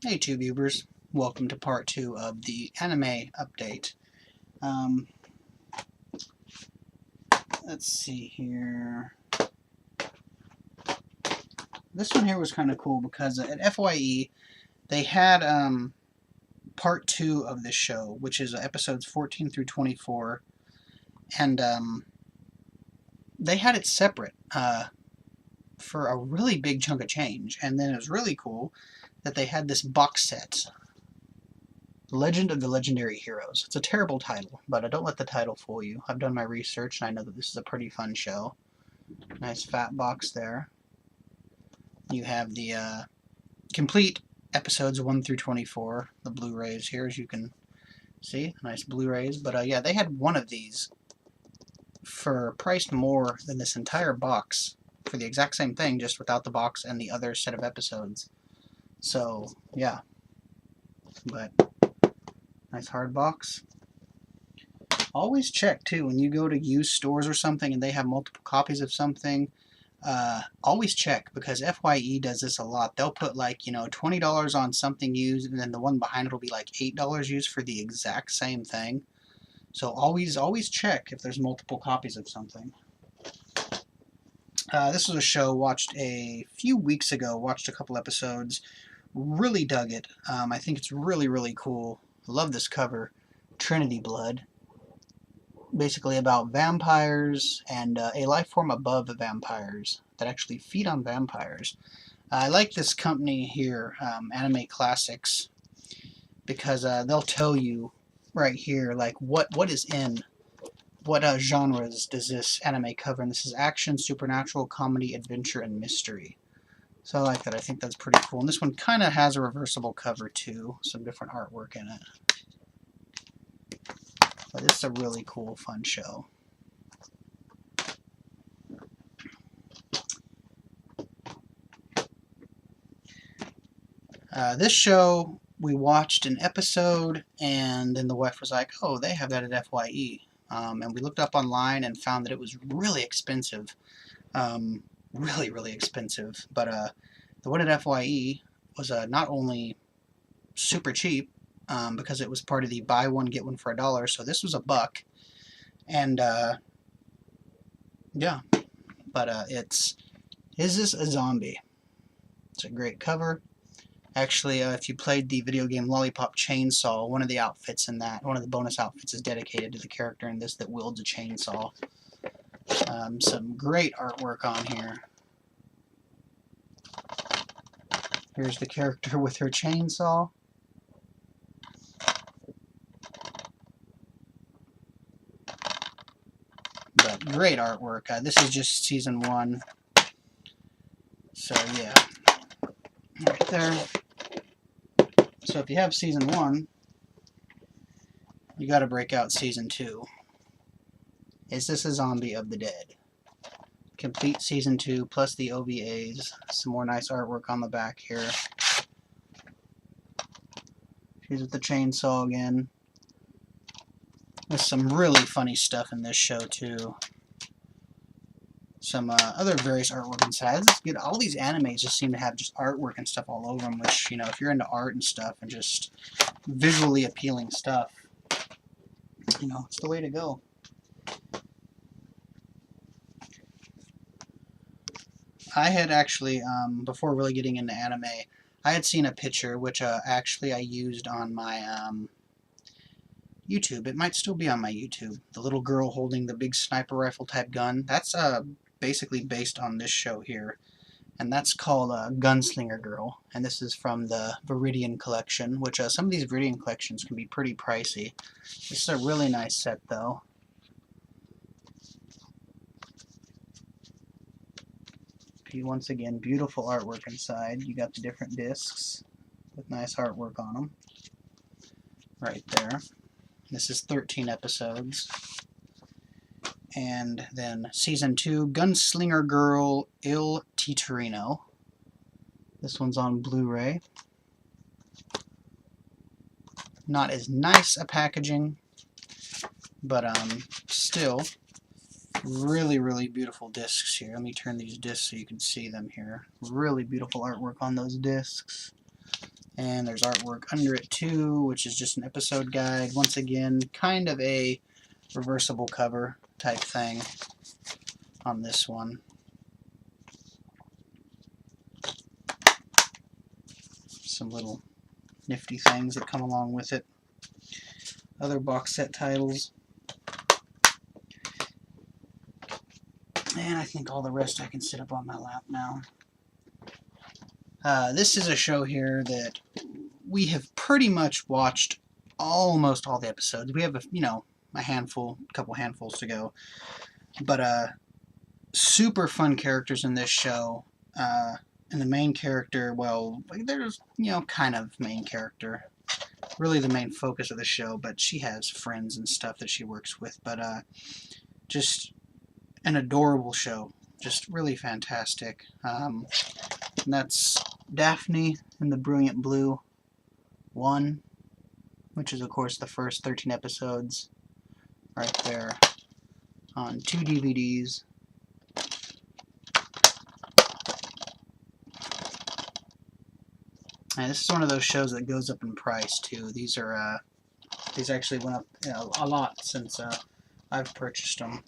Hey TubeViewers, welcome to part 2 of the anime update. Um, let's see here. This one here was kind of cool because at FYE they had part 2 of this show, which is episodes 14 through 24, and they had it separate for a really big chunk of change. And then it was really cool that they had this box set, Legend of the Legendary Heroes. It's a terrible title, but don't let the title fool you. I've done my research and I know that this is a pretty fun show. Nice fat box there. You have the complete episodes 1 through 24, the Blu-rays here, as you can see. Nice Blu-rays. But yeah, they had one of these for priced more than this entire box for the exact same thing, just without the box and the other set of episodes. So, yeah. But, nice hard box. Always check, too, when you go to used stores or something and they have multiple copies of something. Always check, because FYE does this a lot. They'll put like, $20 on something used, and then the one behind it will be like $8 used for the exact same thing. So always check if there's multiple copies of something. This was a show watched a few weeks ago, watched a couple episodes, really dug it. I think it's really cool. I love this cover, Trinity Blood. Basically about vampires and a life form above the vampires that actually feed on vampires. I like this company here, Anime Classics, because they'll tell you right here, like, what is in, what genres does this anime cover, and this is action, supernatural, comedy, adventure, and mystery. So I like that. I think that's pretty cool. And this one kind of has a reversible cover too, some different artwork in it. But this is a really cool, fun show. This show, we watched an episode, and then the wife was like, oh, they have that at FYE. And we looked up online and found that it was really expensive. Really expensive. But the one at FYE was not only super cheap, because it was part of the buy one, get one for $1, so this was $1. And, yeah. But it's Is This a Zombie? It's a great cover. Actually, if you played the video game Lollipop Chainsaw, one of the outfits in that, one of the bonus outfits is dedicated to the character in this that wields a chainsaw. Some great artwork on here. Here's the character with her chainsaw. But great artwork. This is just season 1. So yeah, right there. So if you have season 1, you got to break out season 2. Is This a Zombie of the Dead? Complete season 2 plus the OVAs. Some more nice artwork on the back here. She's with the chainsaw again. There's some really funny stuff in this show too. Some other various artwork inside. This is good. All these animes just seem to have just artwork and stuff all over them, which, if you're into art and stuff and just visually appealing stuff, it's the way to go. I had actually, before really getting into anime, I had seen a picture, which actually I used on my YouTube. It might still be on my YouTube. The little girl holding the big sniper rifle type gun. That's basically based on this show here. And that's called Gunslinger Girl. And this is from the Viridian collection, which some of these Viridian collections can be pretty pricey. This is a really nice set, though. Once again, beautiful artwork inside. You got the different discs with nice artwork on them. Right there. This is 13 episodes. And then Season 2, Gunslinger Girl Il Titorino. This one's on Blu-ray. Not as nice a packaging, but still really beautiful discs here. Let me turn these discs so you can see them here. Really beautiful artwork on those discs. And there's artwork under it too, which is just an episode guide. Once again, kind of a reversible cover type thing on this one. Some little nifty things that come along with it. Other box set titles. And I think all the rest I can sit up on my lap now. This is a show here that we have pretty much watched almost all the episodes. We have a couple handfuls to go. But super fun characters in this show. And the main character, well, there's, kind of main character. Really the main focus of the show, but she has friends and stuff that she works with. But just an adorable show. Just really fantastic. And that's Daphne in the Brilliant Blue 1, which is, of course, the first 13 episodes right there on 2 DVDs. And this is one of those shows that goes up in price too. These actually went up a lot since I've purchased them.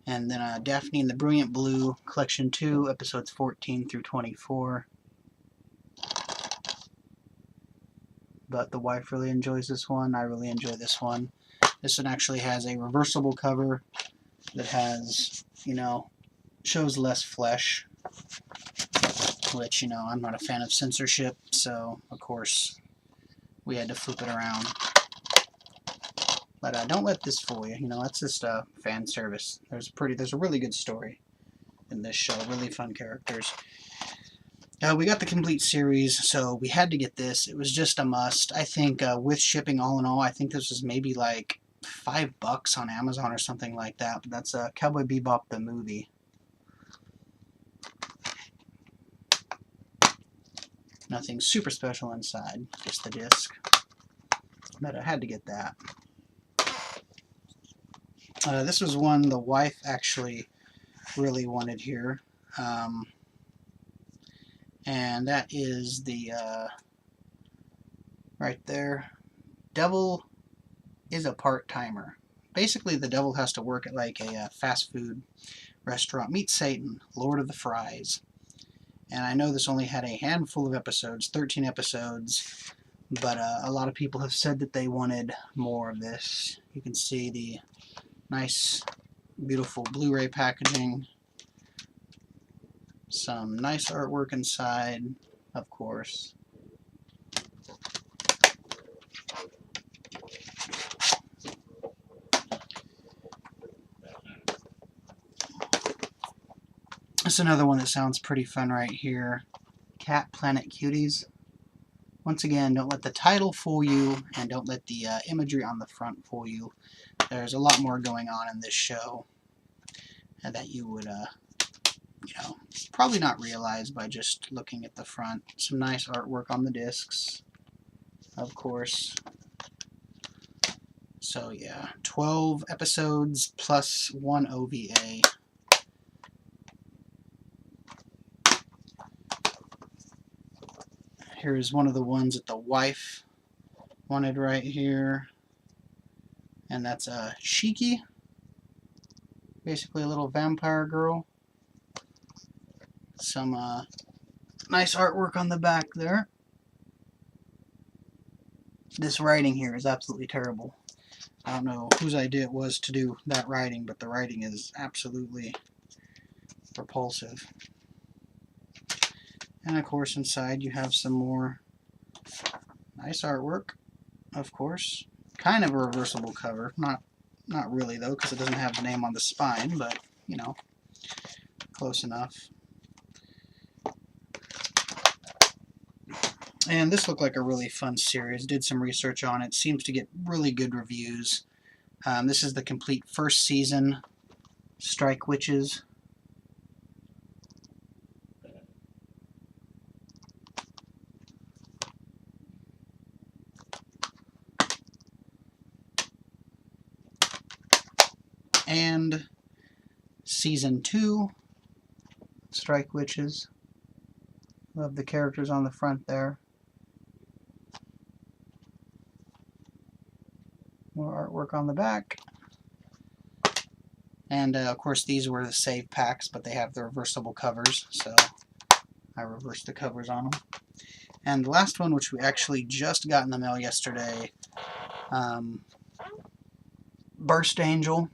And then Daphne and the Brilliant Blue Collection 2, episodes 14 through 24. But the wife really enjoys this one. I really enjoy this one. This one actually has a reversible cover that has, shows less flesh. Which, I'm not a fan of censorship, so, of course, we had to flip it around. But don't let this fool you. That's just fan service. There's a really good story in this show. Really fun characters. We got the complete series, so we had to get this. It was just a must. I think with shipping all in all, I think this was maybe like $5 on Amazon or something like that. But that's Cowboy Bebop the movie. Nothing super special inside, just the disc. But I had to get that. This was one the wife actually really wanted here. And that is the, right there, Devil is a part-timer. Basically, the devil has to work at like a fast food restaurant. Meet Satan, Lord of the Fries. And I know this only had a handful of episodes, 13 episodes, but a lot of people have said that they wanted more of this. You can see the nice, beautiful Blu-ray packaging. Some nice artwork inside, of course. That's another one that sounds pretty fun right here. Cat Planet Cuties. Once again, don't let the title fool you, and don't let the imagery on the front fool you. There's a lot more going on in this show that you would, probably not realize by just looking at the front. Some nice artwork on the discs, of course. So yeah, 12 episodes plus 1 OVA. Here's one of the ones that the wife wanted right here. And that's Shiki. Basically a little vampire girl. Some nice artwork on the back there. This writing here is absolutely terrible. I don't know whose idea it was to do that writing, but the writing is absolutely repulsive. And of course inside you have some more nice artwork, of course. Kind of a reversible cover. Not really though, because it doesn't have the name on the spine, but close enough. And this looked like a really fun series. Did some research on it. Seems to get really good reviews. This is the complete first season. Strike Witches. And Season 2, Strike Witches. Love the characters on the front there. More artwork on the back. And of course these were the save packs, but they have the reversible covers, so I reversed the covers on them. And the last one, which we actually just got in the mail yesterday, Burst Angel,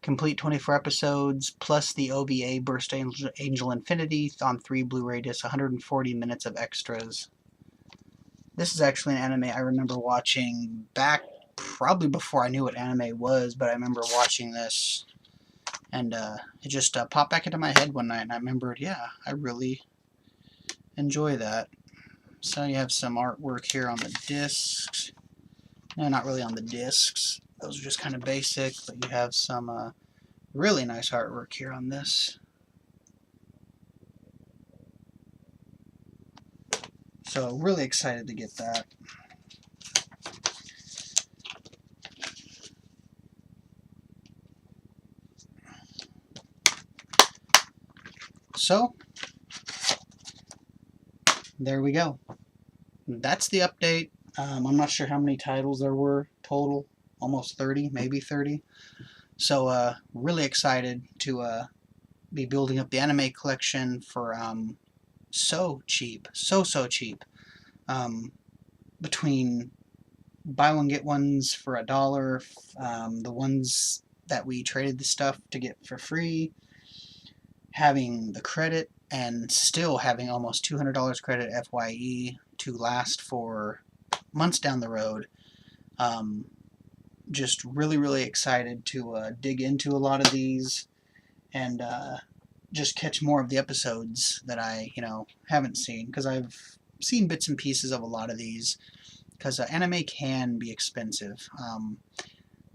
complete 24 episodes, plus the OVA Burst Angel Infinity on 3 Blu-ray discs, 140 minutes of extras. This is actually an anime I remember watching back probably before I knew what anime was, but I remember watching this, and it just popped back into my head one night, and I remembered, yeah, I really enjoy that. So you have some artwork here on the discs. No, not really on the discs. Those are just kind of basic, but you have some really nice artwork here on this. So really excited to get that. So there we go. That's the update. I'm not sure how many titles there were total. Almost 30, maybe 30. So really excited to be building up the anime collection for so cheap. So cheap. Between buy one get ones for $1, the ones that we traded the stuff to get for free, having the credit, and still having almost $200 credit FYE to last for months down the road. Just really excited to dig into a lot of these and just catch more of the episodes that I haven't seen, because I've seen bits and pieces of a lot of these, because anime can be expensive,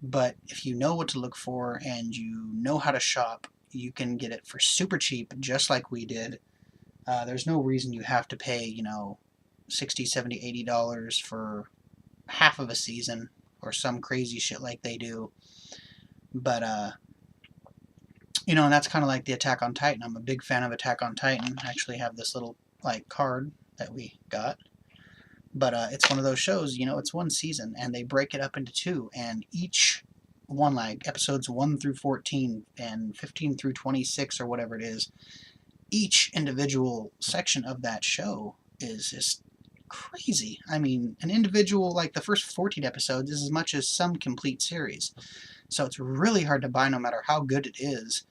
but if you know what to look for and you know how to shop, you can get it for super cheap, just like we did. There's no reason you have to pay, $60, $70, $80 for half of a season or some crazy shit like they do. But and that's kind of like the Attack on Titan. I'm a big fan of Attack on Titan. I actually have this little card that we got. But it's one of those shows, it's one season, and they break it up into two, and each one, like episodes 1 through 14 and 15 through 26 or whatever it is, each individual section of that show is just crazy. I mean, an individual, like the first 14 episodes, is as much as some complete series. So it's really hard to buy, no matter how good it is,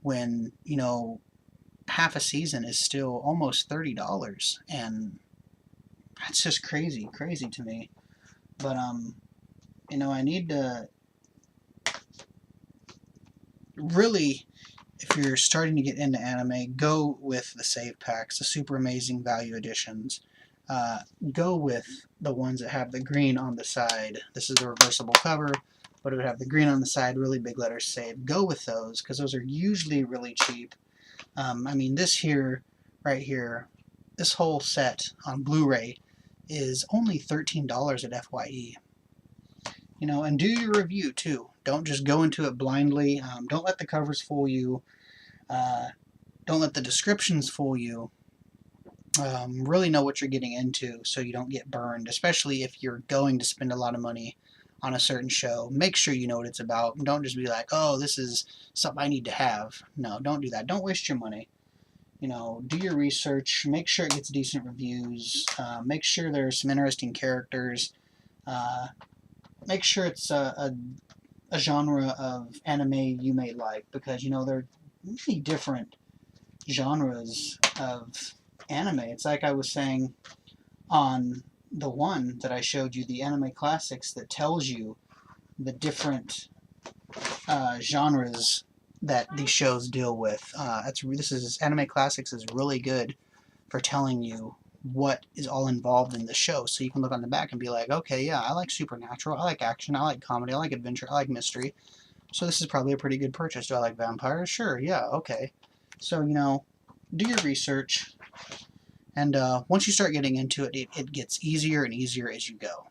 when, half a season is still almost $30. And that's just crazy to me. But, I need to really, if you're starting to get into anime, go with the save packs, the super amazing value editions. Go with the ones that have the green on the side. This is the reversible cover, but it would have the green on the side, really big letters save. Go with those, because those are usually really cheap. I mean, this here, right here, this whole set on Blu-ray is only $13 at FYE. And do your review too. Don't just go into it blindly. Don't let the covers fool you. Don't let the descriptions fool you. Really know what you're getting into so you don't get burned, especially if you're going to spend a lot of money on a certain show. Make sure you know what it's about. Don't just be like, oh, this is something I need to have. No, don't do that. Don't waste your money. Do your research. Make sure it gets decent reviews. Make sure there's some interesting characters. Make sure it's a genre of anime you may like, because, there are really different genres of anime. It's like I was saying on the one that I showed you, the anime classics, that tells you the different genres that these shows deal with. Anime Classics is really good for telling you what is all involved in the show, so you can look on the back and be like, okay, yeah, I like supernatural, I like action, I like comedy, I like adventure, I like mystery, so this is probably a pretty good purchase. Do I like vampires? Sure, yeah, okay. So, do your research, and once you start getting into it, it gets easier and easier as you go.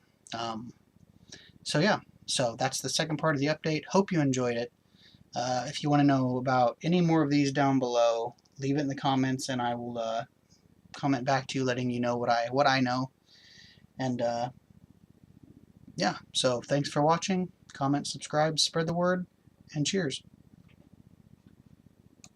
So yeah, so that's the second part of the update. Hope you enjoyed it. If you want to know about any more of these down below, leave it in the comments, and I will comment back to you, letting you know what I know. And yeah, so thanks for watching. Comment, subscribe, spread the word, and cheers.